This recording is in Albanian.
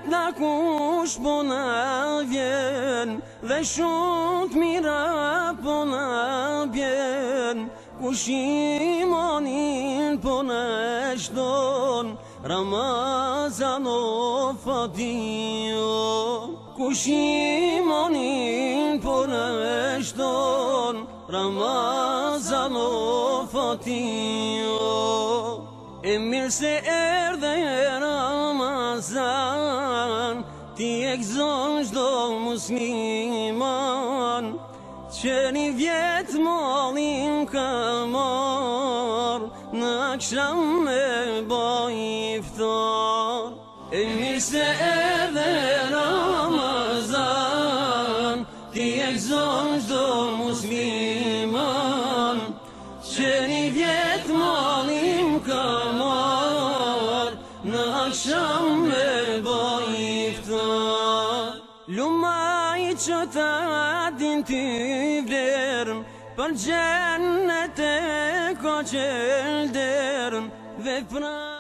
nga kush po na vjen, dhe shumë të mira po na bjen. Kush imanin po na shton, Ramazan o fatio. Kush imanin po na shton, Ramazan o fatio. E mirë se erdhe Ramazan, ti e gëzon çdo musliman, që një vjet mallin ka marr, në akşam me baj iftar. E mirë se erdhe Ramazan, ti e gëzon çdo musliman, që një vjet mallin ka marr, në akşam me baj iftar. Lumaj që ta din t'i vlerën, për gjennet e ka qelderën, vepra